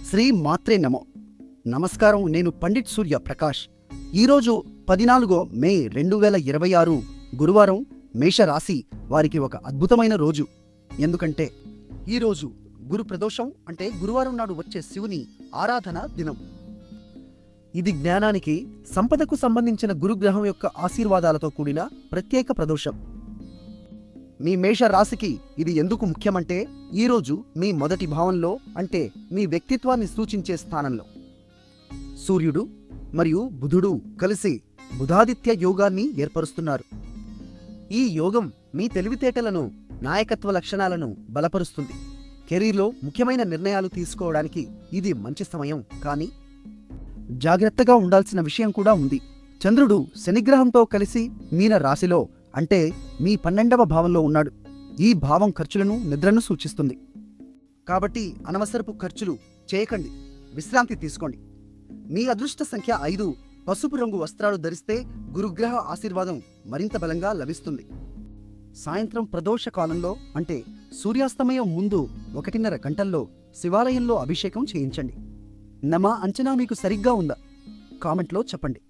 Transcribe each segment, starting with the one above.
శ్రీ మాత్రే నమో. నమస్కారం. నేను పండిట్ సూర్య ప్రకాష్. ఈరోజు 14 మే 2026 గురువారం. మేషరాశి వారికి ఒక అద్భుతమైన రోజు. ఎందుకంటే ఈరోజు గురు ప్రదోషం, అంటే గురువారం నాడు వచ్చే శివుని ఆరాధన దినం. ఇది జ్ఞానానికి, సంపదకు సంబంధించిన గురుగ్రహం యొక్క ఆశీర్వాదాలతో కూడిన ప్రత్యేక ప్రదోషం. మీ మేషరాశికి ఇది ఎందుకు ముఖ్యమంటే, ఈరోజు మీ మొదటి భావంలో, అంటే మీ వ్యక్తిత్వాన్ని సూచించే స్థానంలో సూర్యుడు మరియు బుధుడు కలిసి బుధాదిత్య యోగాన్ని ఏర్పరుస్తున్నారు. ఈ యోగం మీ తెలివితేటలను, నాయకత్వ లక్షణాలను బలపరుస్తుంది. కెరీర్లో ముఖ్యమైన నిర్ణయాలు తీసుకోవడానికి ఇది మంచి సమయం. కానీ జాగ్రత్తగా ఉండాల్సిన విషయం కూడా ఉంది. చంద్రుడు శనిగ్రహంతో కలిసి మీన రాశిలో, అంటే మీ 12వ భావంలో ఉన్నాడు. ఈ భావం ఖర్చులను, నిద్రను సూచిస్తుంది. కాబట్టి అనవసరపు ఖర్చులు చేయకండి, విశ్రాంతి తీసుకోండి. మీ అదృష్ట సంఖ్య 5. పసుపు రంగు వస్త్రాలు ధరిస్తే గురుగ్రహ ఆశీర్వాదం మరింత బలంగా లభిస్తుంది. సాయంత్రం ప్రదోష కాలంలో, అంటే సూర్యాస్తమయం ముందు 1:30 గంటల్లో శివాలయంలో అభిషేకం చేయించండి. నమ అంచనా మీకు సరిగ్గా ఉందా? కామెంట్లో చెప్పండి.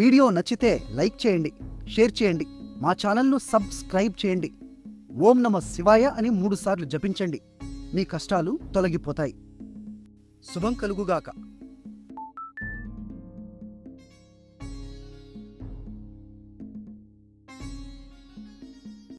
వీడియో నచ్చితే లైక్ చేయండి, షేర్ చేయండి, మా ఛానల్ను సబ్స్క్రైబ్ చేయండి. ఓం నమ శివాయ అని 3 సార్లు జపించండి. మీ కష్టాలు తొలగిపోతాయి. శుభం కలుగుగాక.